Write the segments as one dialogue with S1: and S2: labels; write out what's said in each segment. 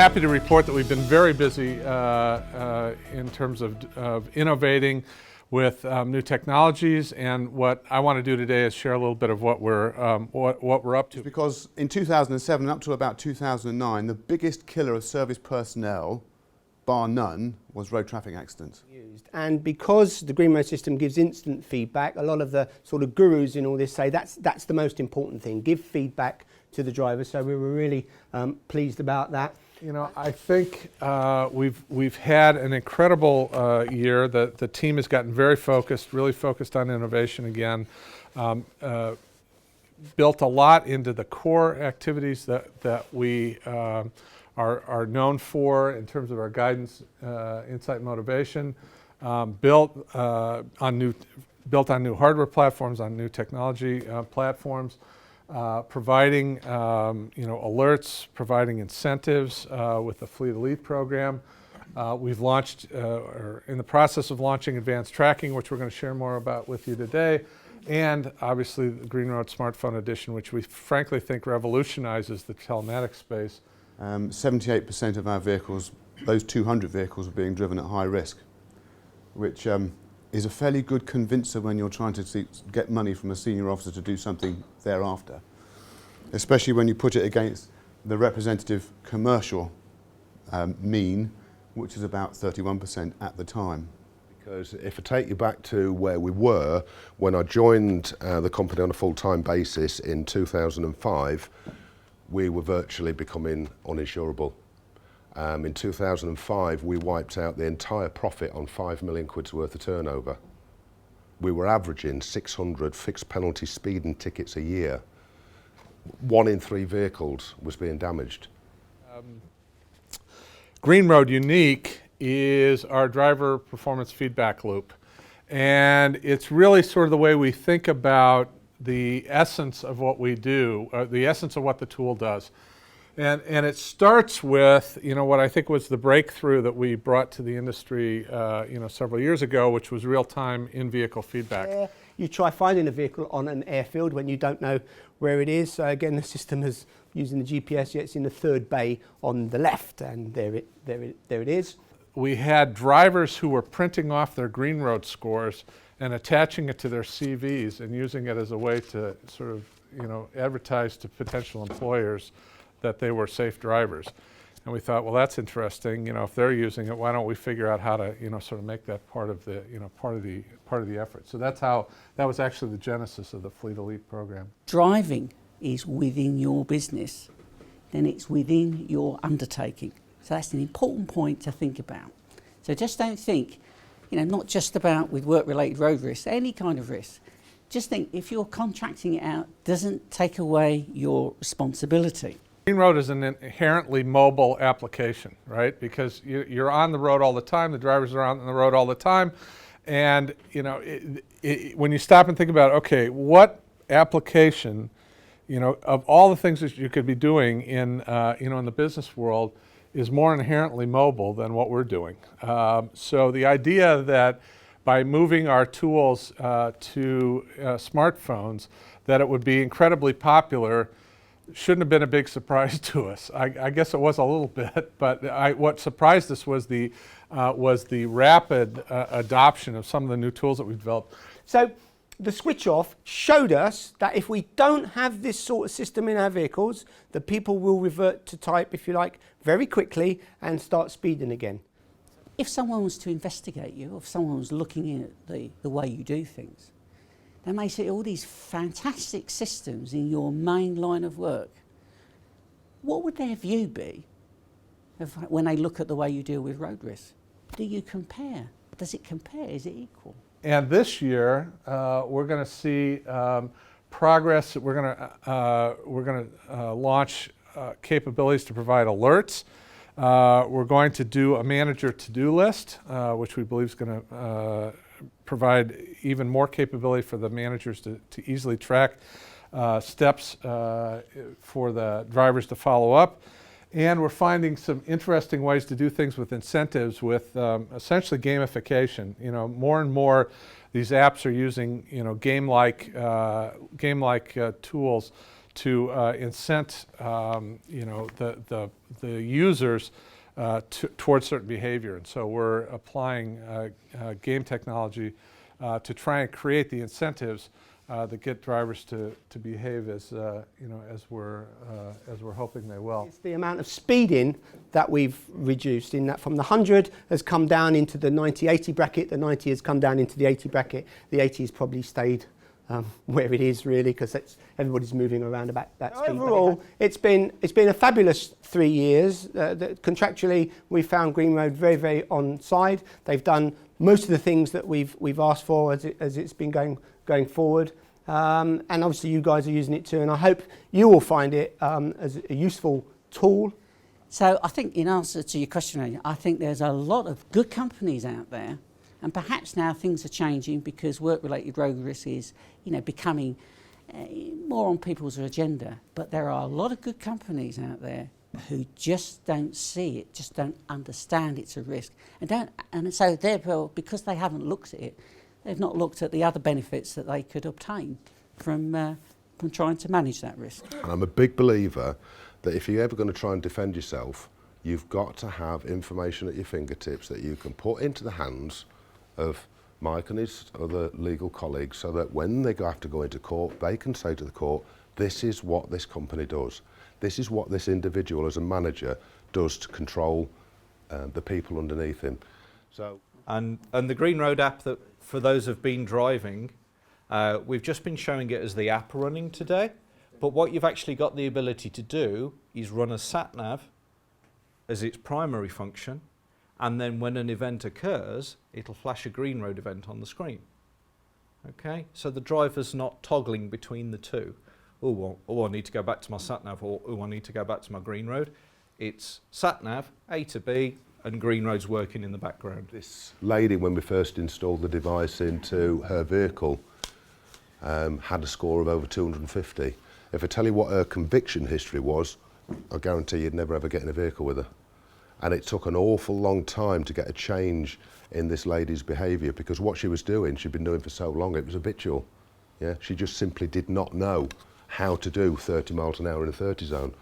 S1: happy to report that we've been very busy in terms of innovating with new technologies, and what I want to do today is share a little bit of what we're up to.
S2: Because in 2007 up to about 2009, the biggest killer of service personnel, bar none, was road traffic accidents.
S3: And because the GreenRoad system gives instant feedback, a lot of the sort of gurus in all this say that's the most important thing, give feedback to the driver. So we were really pleased about that.
S1: You know, I think we've had an incredible year. The team has gotten very focused, really focused on innovation again. Built a lot into the core activities that we are known for in terms of our guidance, insight, and motivation. Built on new hardware platforms, on new technology platforms. Providing alerts, providing incentives with the Fleet Elite program. We've launched, or in the process of launching, advanced tracking, which we're going to share more about with you today, and obviously the GreenRoad Smartphone Edition, which we frankly think revolutionizes the telematics space.
S2: 78% of our vehicles, those 200 vehicles, are being driven at high risk, which is a fairly good convincer when you're trying to get money from a senior officer to do something thereafter, especially when you put it against the representative commercial mean, which is about 31% at the time.
S4: Because if I take you back to where we were when I joined the company on a full-time basis in 2005, we were virtually becoming uninsurable. In 2005, we wiped out the entire profit on 5 million quid's worth of turnover. We were averaging 600 fixed penalty speeding tickets a year. 1 in 3 vehicles was being damaged.
S1: GreenRoad Unique is our driver performance feedback loop. And it's really sort of the way we think about the essence of what we do, the essence of what the tool does. And it starts with, what I think was the breakthrough that we brought to the industry, several years ago, which was real-time in-vehicle feedback.
S3: You try finding a vehicle on an airfield when you don't know where it is. So again, the system is using the GPS. It's in the third bay on the left, and there it is.
S1: We had drivers who were printing off their GreenRoad scores and attaching it to their CVs and using it as a way to sort of, advertise to potential employers that they were safe drivers. And we thought, well, that's interesting. If they're using it, why don't we figure out how to, sort of make that part of the, part of the effort. So that was actually the genesis of the Fleet Elite program.
S5: Driving is within your business, then it's within your undertaking. So that's an important point to think about. So just don't think, not just about with work-related road risks, any kind of risk. Just think if you're contracting it out, doesn't take away your responsibility.
S1: GreenRoad is an inherently mobile application, right? Because you're on the road all the time, the drivers are on the road all the time, and when you stop and think about, okay, what application, of all the things that you could be doing in, in the business world, is more inherently mobile than what we're doing. So the idea that by moving our tools to smartphones, that it would be incredibly popular shouldn't have been a big surprise to us. I guess it was a little bit, but what surprised us was the rapid adoption of some of the new tools that we've developed.
S3: So the switch off showed us that if we don't have this sort of system in our vehicles, the people will revert to type, if you like, very quickly and start speeding again.
S5: If someone was to investigate you, or if someone was looking in at the way you do things, they may see all these fantastic systems in your main line of work. What would their view be when they look at the way you deal with road risks? Do you compare? Does it compare? Is it equal?
S1: And this year, we're going to see progress. We're going to launch capabilities to provide alerts. We're going to do a manager to-do list, which we believe is going to provide even more capability for the managers to easily track steps for the drivers to follow up. And we're finding some interesting ways to do things with incentives, with essentially gamification. More and more these apps are using game-like tools to incent the users towards certain behavior. And so we're applying game technology to try and create the incentives that get drivers to behave as we're hoping they will.
S3: It's the amount of speeding that we've reduced, in that from the 100 has come down into the 90-80 bracket, the 90 has come down into the 80 bracket, the 80 has probably stayed where it is really, because everybody's moving around about that speed. Overall, it's been a fabulous 3 years. Contractually, we found GreenRoad very, very on side. They've done most of the things that we've asked for as it's been going forward. And obviously you guys are using it too, and I hope you will find it as a useful tool.
S5: So I think, in answer to your question, I think there's a lot of good companies out there, and perhaps now things are changing because work-related road risk is, becoming more on people's agenda. But there are a lot of good companies out there who just don't see it, just don't understand it's a risk, and so therefore, because they haven't looked at it, they've not looked at the other benefits that they could obtain from trying to manage that risk.
S4: And I'm a big believer that if you're ever going to try and defend yourself, you've got to have information at your fingertips that you can put into the hands of Mike and his other legal colleagues, so that when they have to go into court, they can say to the court, this is what this company does. This is what this individual as a manager does to control the people underneath him. So,
S6: and the GreenRoad app, that for those who've been driving, we've just been showing it as the app running today. But what you've actually got the ability to do is run a sat-nav as its primary function, and then when an event occurs, it'll flash a GreenRoad event on the screen. Okay, so the driver's not toggling between the two. Oh, I need to go back to my sat-nav, or I need to go back to my GreenRoad. It's sat-nav, A to B, and GreenRoad's working in the background.
S4: This lady, when we first installed the device into her vehicle, had a score of over 250. If I tell you what her conviction history was, I guarantee you'd never ever get in a vehicle with her. And it took an awful long time to get a change in this lady's behaviour, because what she was doing, she'd been doing for so long, it was habitual. Yeah, she just simply did not know how to do 30 miles an hour in a 30 zone.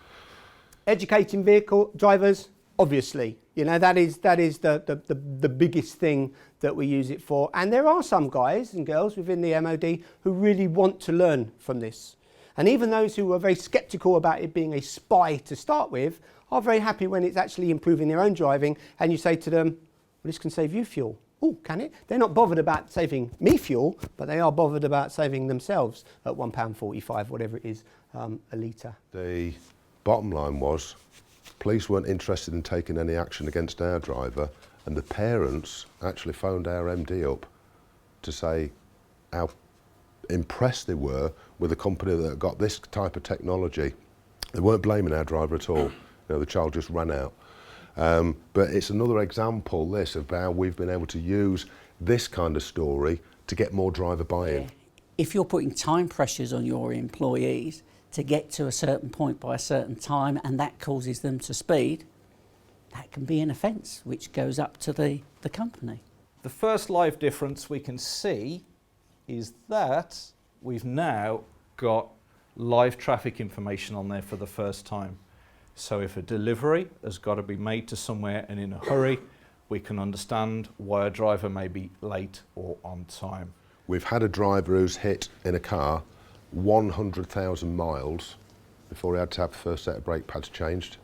S3: Educating vehicle drivers, obviously, that is the biggest thing that we use it for. And there are some guys and girls within the MOD who really want to learn from this. And even those who are very sceptical about it being a spy to start with are very happy when it's actually improving their own driving, and you say to them, well, this can save you fuel. Oh, can it? They're not bothered about saving me fuel, but they are bothered about saving themselves at £1.45, whatever it is, a litre.
S4: The bottom line was, police weren't interested in taking any action against our driver, and the parents actually phoned our MD up to say how impressed they were with a company that got this type of technology. They weren't blaming our driver at all. The child just ran out. But it's another example, this, of how we've been able to use this kind of story to get more driver buy-in.
S5: Yeah. If you're putting time pressures on your employees to get to a certain point by a certain time, and that causes them to speed, that can be an offence, which goes up to the company.
S6: The first live difference we can see is that we've now got live traffic information on there for the first time. So if a delivery has got to be made to somewhere and in a hurry, we can understand why a driver may be late or on time.
S4: We've had a driver who's hit in a car 100,000 miles before he had to have the first set of brake pads changed.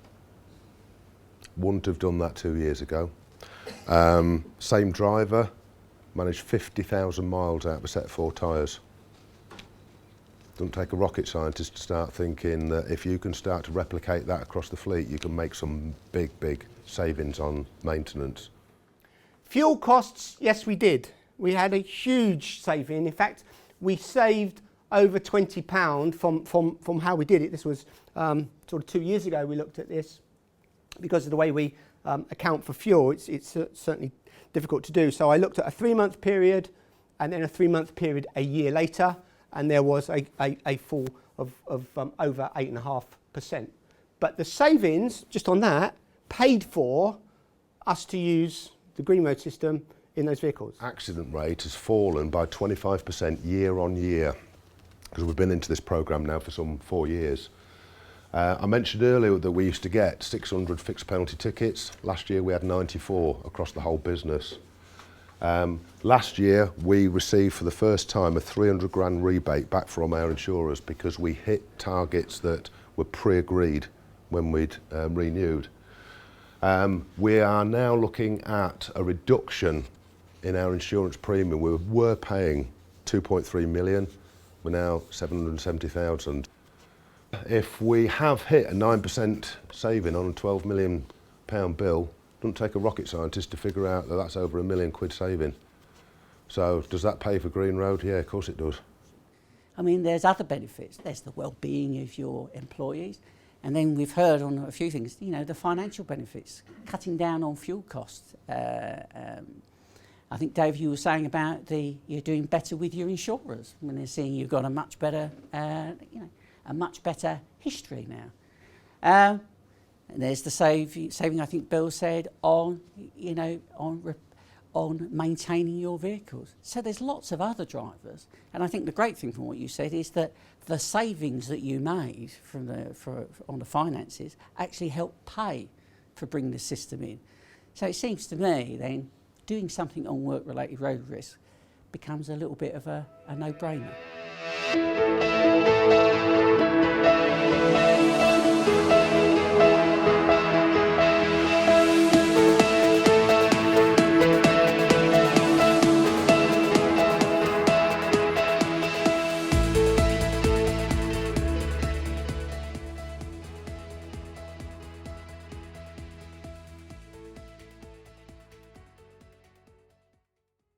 S4: Wouldn't have done that 2 years ago. Same driver managed 50,000 miles out of a set of 4 tyres. Doesn't take a rocket scientist to start thinking that if you can start to replicate that across the fleet, you can make some big, big savings on maintenance.
S3: Fuel costs, yes, we did. We had a huge saving. In fact, we saved over £20 from how we did it. This was sort of 2 years ago we looked at this. Because of the way we account for fuel, it's certainly difficult to do. So I looked at a 3-month period and then a 3-month period a year later, and there was a fall of over 8.5%. But the savings, just on that, paid for us to use the GreenRoad system in those vehicles.
S4: Accident rate has fallen by 25% year on year. because we've been into this programme now for some 4 years. I mentioned earlier that we used to get 600 fixed penalty tickets. Last year we had 94 across the whole business. Last year we received for the first time a 300 grand rebate back from our insurers because we hit targets that were pre-agreed when we'd renewed. We are now looking at a reduction in our insurance premium. We were paying 2.3 million, we're now 770,000. If we have hit a 9% saving on a £12 million bill, it doesn't take a rocket scientist to figure out that that's over £1 million saving. So does that pay for GreenRoad? Yeah, of course it does.
S5: I mean, there's other benefits. There's the well-being of your employees. And then we've heard on a few things, you know, the financial benefits, cutting down on fuel costs. I think, Dave, you were saying about you're doing better with your insurers when they're seeing you've got a much better, a much better history now. And there's the saving, I think Bill said, on maintaining your vehicles. So there's lots of other drivers. And I think the great thing from what you said is that the savings that you made on the finances actually help pay for bringing the system in. So it seems to me then doing something on work-related road risk becomes a little bit of a no-brainer.